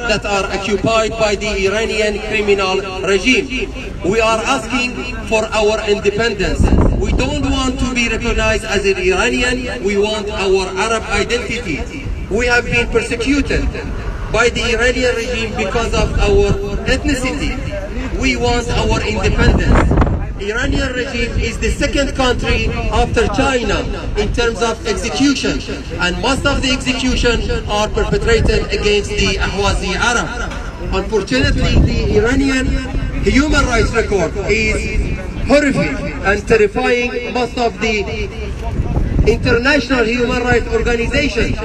that are occupied by the Iranian criminal regime. We are asking for our independence. We don't want to be recognized as an Iranian. We want our Arab identity. We have been persecuted by the Iranian regime because of our ethnicity. We want our independence. Iranian regime is the second country after China in terms of execution, and most of the executions are perpetrated against the Ahwazi Arab. Unfortunately, the Iranian human rights record is horrific and terrifying most of the international human rights organizations.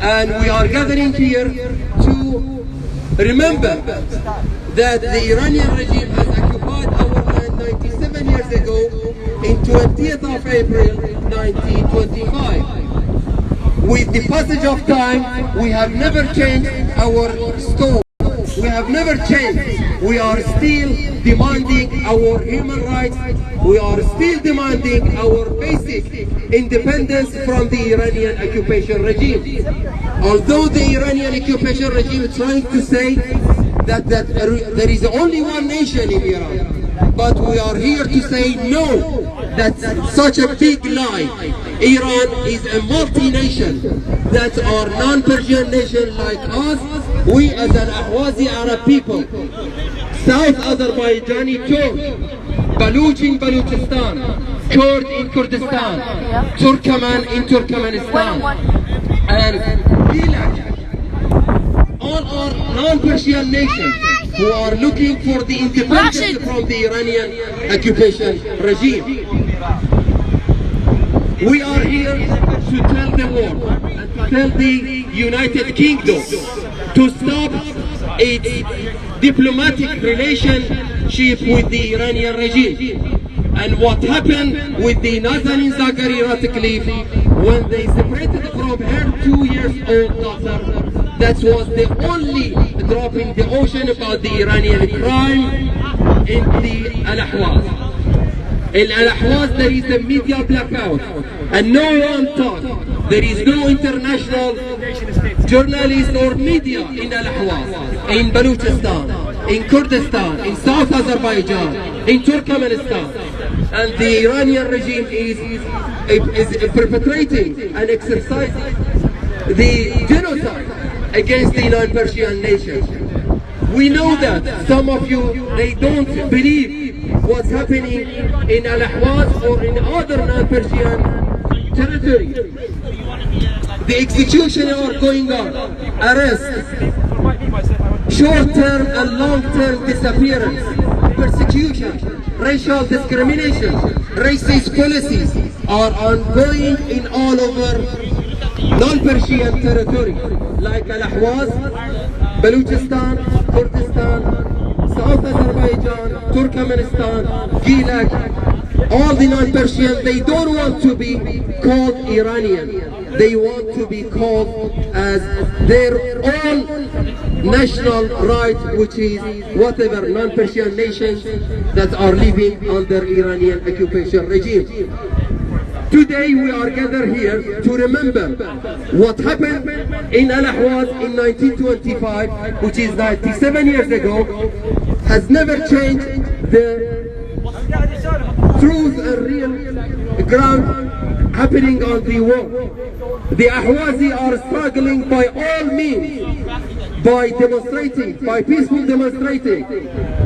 And we are gathering here to remember that the Iranian regime has occupied our land 97 years ago in 20th of April 1925. With the passage of time, we have never changed our scope. We have never changed. We are still demanding our human rights. We are still demanding our basic independence from the Iranian occupation regime. Although the Iranian occupation regime is trying to say that there is only one nation in Iran, but we are here to say no, that's such a big lie. Iran is a multi-nation that are non-Persian nation like us. We as an Ahwazi Arab people, South Azerbaijani Turk, Baluch in Baluchistan, Kurd in Kurdistan, Turkmen in Turkmenistan, and Gilak, all are non-Persian nations who are looking for the independence from the Iranian occupation regime. We are here to tell the world and to tell the United Kingdom to stop its diplomatic relationship with the Iranian regime. And what happened with the Nazanin Zaghari Ratcliffe when they separated from her 2 years old daughter, that was the only drop in the ocean about the Iranian crime in the Al-Ahwaz. In Al-Ahwaz there is a media blackout and no one talks. There is no international journalist or media in Al-Ahwaz, in Baluchistan, in Kurdistan, in South Azerbaijan, in Turkmenistan. And the Iranian regime is perpetrating and exercising the genocide against the non-Persian nations. We know that some of you, they don't believe what's happening in Al-Ahwaz or in other non-Persian territories. The executions are going on, arrests, short-term and long-term disappearance, persecution, racial discrimination, racist policies are ongoing in all over non-Persian territory like Al-Ahwaz, Baluchistan, Kurdistan, South Azerbaijan, Turkmenistan, Gilak. All the non-Persians, they don't want to be called Iranian. They want to be called as their own national right, which is whatever non-Persian nations that are living under Iranian occupation regime. Today we are gathered here to remember what happened in Al-Ahwaz in 1925, which is 97 years ago, has never changed the truth and real ground happening on the world. The Ahwazi are struggling by all means, by demonstrating, by peaceful demonstrating.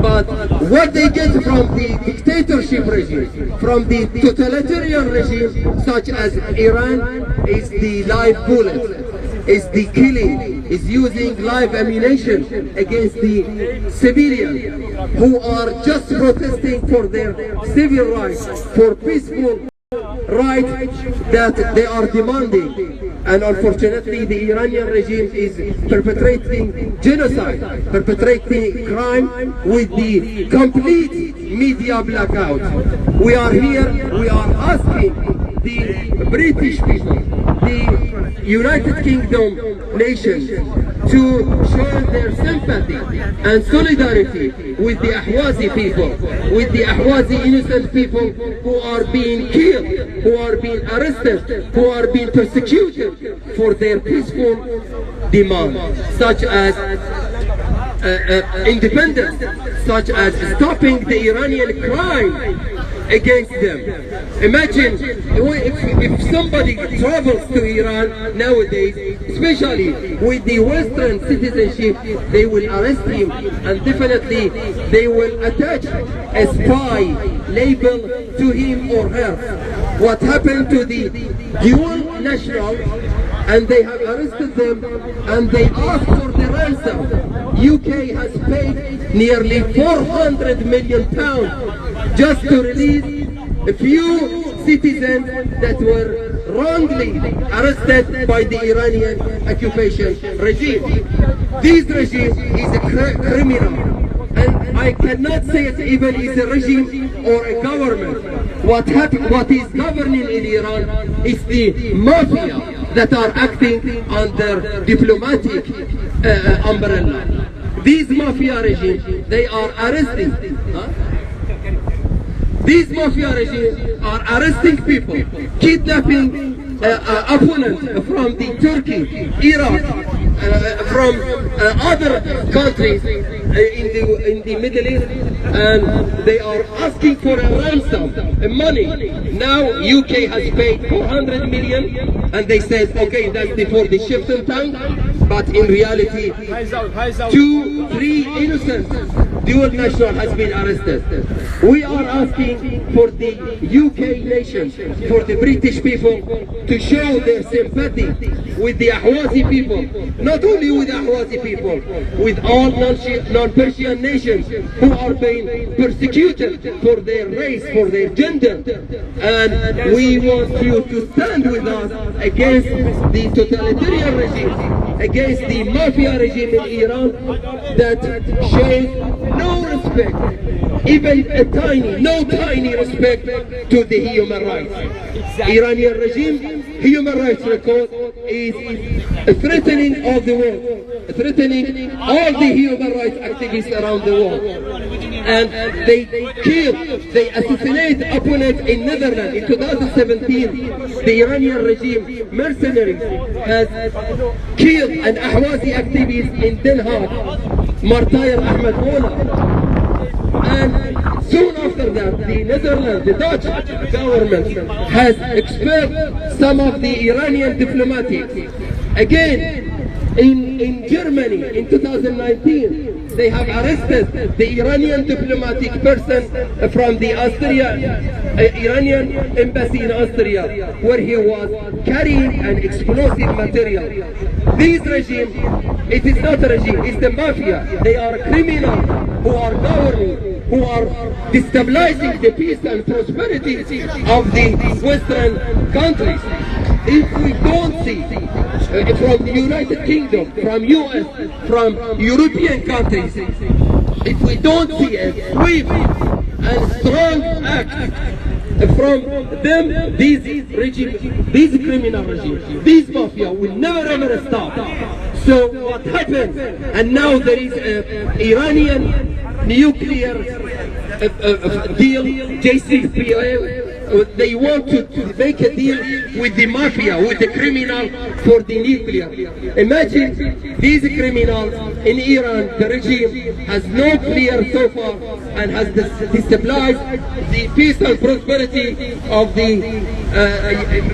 But what they get from the dictatorship regime, from the totalitarian regime such as Iran, is the live bullet, is the killing, is using live ammunition against the civilians who are just protesting for their civil rights, for peaceful rights that they are demanding. And unfortunately the Iranian regime is perpetrating genocide, perpetrating crime with the complete media blackout. We are here, we are asking the British people, the United Kingdom nations to show their sympathy and solidarity with the Ahwazi people, with the Ahwazi innocent people who are being killed, who are being arrested, who are being persecuted for their peaceful demands, such as independence, such as stopping the Iranian crime against them. Imagine if somebody travels to Iran nowadays, especially with the Western citizenship, they will arrest him and definitely they will attach a spy label to him or her. What happened to the dual national? And they have arrested them and they asked for the ransom. UK has paid nearly £400 million just to release a few citizens that were wrongly arrested by the Iranian occupation regime. This regime is a criminal. And I cannot say it even is a regime or a government. What is governing in Iran is the mafia that are acting under diplomatic umbrella. These mafia regimes, they are arresting. These mafia regimes are arresting people, kidnapping opponents from the Turkey, Iraq, from other countries in the Middle East, and they are asking for a ransom, money. Now UK has paid 400 million, and they said, okay, that's for the Shifton tank, but in reality, 2-3 innocent dual national has been arrested. We are asking for the UK nation, for the British people, to show their sympathy with the Ahwazi people, not only with the Ahwazi people, with all non-Persian nations who are being persecuted for their race, for their gender. And we want you to stand with us against the totalitarian regime, against the mafia regime in Iran that shows no respect, even a tiny respect to the human rights. Iranian regime human rights record is threatening all the world, threatening all the human rights activists around the world. And they assassinate opponents in Netherlands. In 2017, the Iranian regime mercenaries has killed an Ahwazi activist in Den Haag, Martyr Ahmed Mola. And soon after that, the Netherlands, the Dutch government has expelled some of the Iranian diplomatics. Again, in Germany, in 2019, they have arrested the Iranian diplomatic person from the Iranian embassy in Austria, where he was carrying an explosive material. This regime, it is not a regime, it's the mafia. They are criminals who are governing, who are destabilizing the peace and prosperity of the Western countries. If we don't see from the United Kingdom, from US, from European countries, if we don't see a swift and strong act from them, these regimes, these criminal regimes, these mafia will never ever stop. So what happened? And now there is an Iranian nuclear deal, JCPOA. They want to make a deal with the mafia, with the criminal for the nuclear. Imagine these criminals in Iran, the regime has no nuclear so far and has destabilized the peace and prosperity of the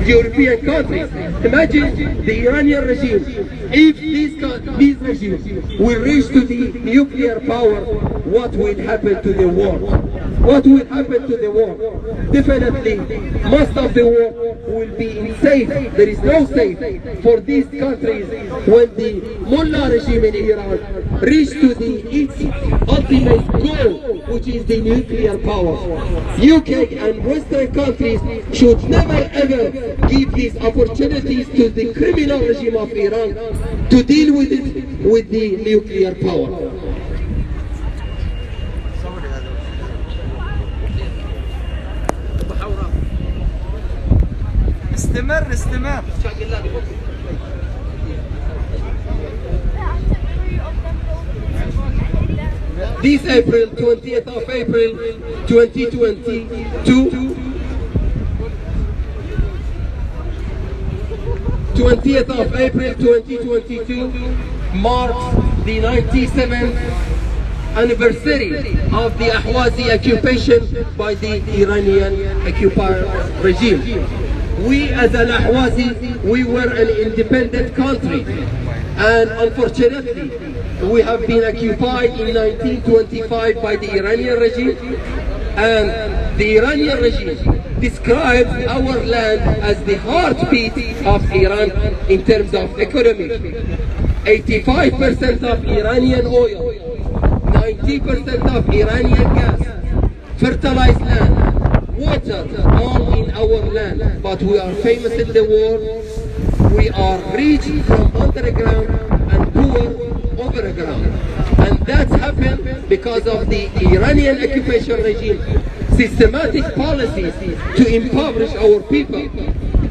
European countries. Imagine the Iranian regime, if these regimes will reach to the nuclear power, what will happen to the world? What will happen to the world? Definitely, most of the world will be unsafe. There is no safe for these countries when the mullah regime in Iran reach to its ultimate goal, which is the nuclear power. UK and Western countries should never ever give these opportunities to the criminal regime of Iran to deal with it with the nuclear power. استمر This April, 20th of April 2022, 20th of April 2022 marks the 97th anniversary of the Ahwazi occupation by the Iranian occupier regime. We as al-Ahwazi, we were an independent country, and unfortunately we have been occupied in 1925 by the Iranian regime, and the Iranian regime describes our land as the heartbeat of Iran in terms of economy. 85% of Iranian oil, 90% of Iranian gas, fertilized land, water, all in our land. But we are famous in the world. We are rich from underground and poor overground. And that's happened because of the Iranian occupation regime systematic policies to impoverish our people,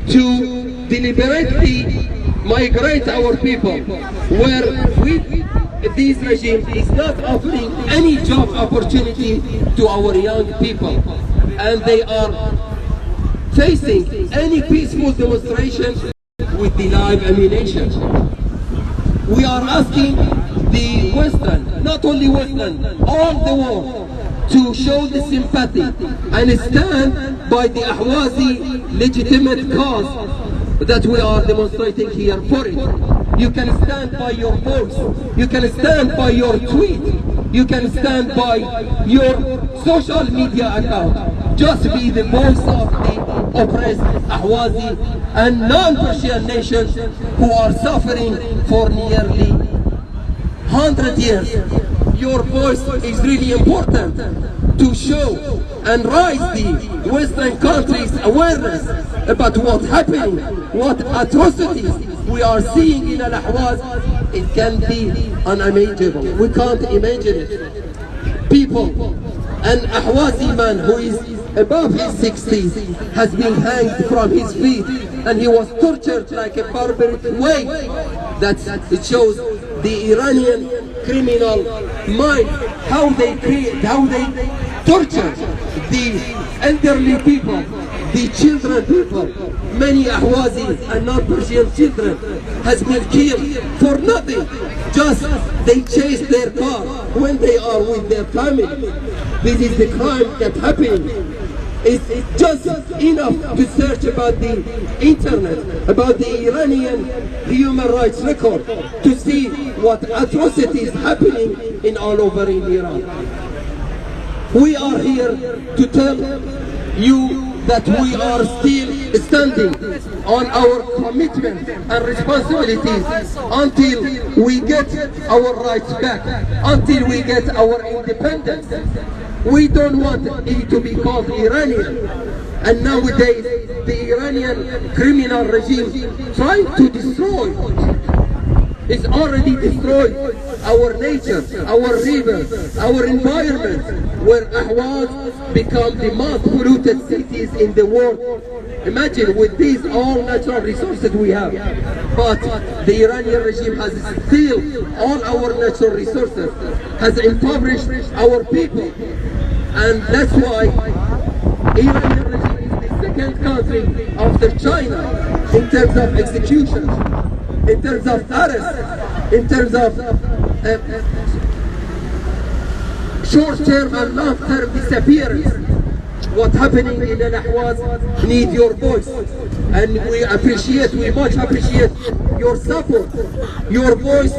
to deliberately migrate our people, where this regime is not offering any job opportunity to our young people, and they are facing any peaceful demonstration with the live ammunition. We are asking the Western, not only Western, all the world, to show the sympathy and stand by the Ahwazi legitimate cause that we are demonstrating here for it. You can stand by your voice, you can stand by your tweet, you can stand by your social media account. Just be the voice of the oppressed Ahwazi and non-Persian nations who are suffering for nearly 100 years. Your voice is really important to show and raise the Western countries' awareness about what's happening, what atrocities we are seeing in Al-Ahwaz. It can be unimaginable. We can't imagine it. People, an Ahwazi man who is above his 60s has been hanged from his feet, and he was tortured like a barbaric way. It shows the Iranian criminal mind, how they torture the elderly people, the children people. Many Ahwazi and non-Persian children has been killed for nothing. Just they chase their car when they are with their family. This is the crime that's happening. It's just enough to search about the internet, about the Iranian human rights record, to see what atrocities happening in all over in Iran. We are here to tell you that we are still standing on our commitment and responsibilities until we get our rights back, until we get our independence. We don't want it to be called Iranian. And nowadays, the Iranian criminal regime trying to destroy, is already destroyed our nature, our rivers, our environment, where Ahwaz become the most polluted cities in the world. Imagine with these all natural resources we have, but the Iranian regime has steal all our natural resources, has impoverished our people, and that's why Iranian regime is the second country after China in terms of execution, in terms of arrest, in terms of short-term and long-term disappearance. What's happening in Al-Ahwaz need your voice, and we much appreciate your support, your voice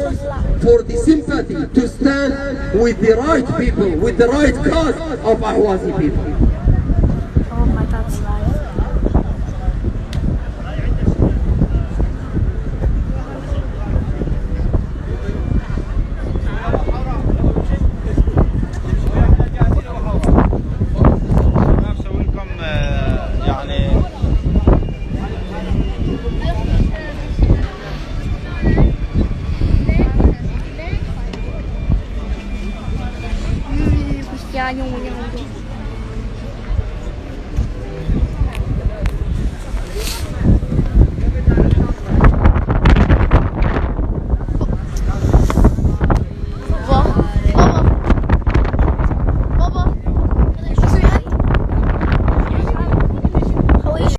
for the sympathy to stand with the right people, with the right cause of Ahwazi people. Oh my God, slide.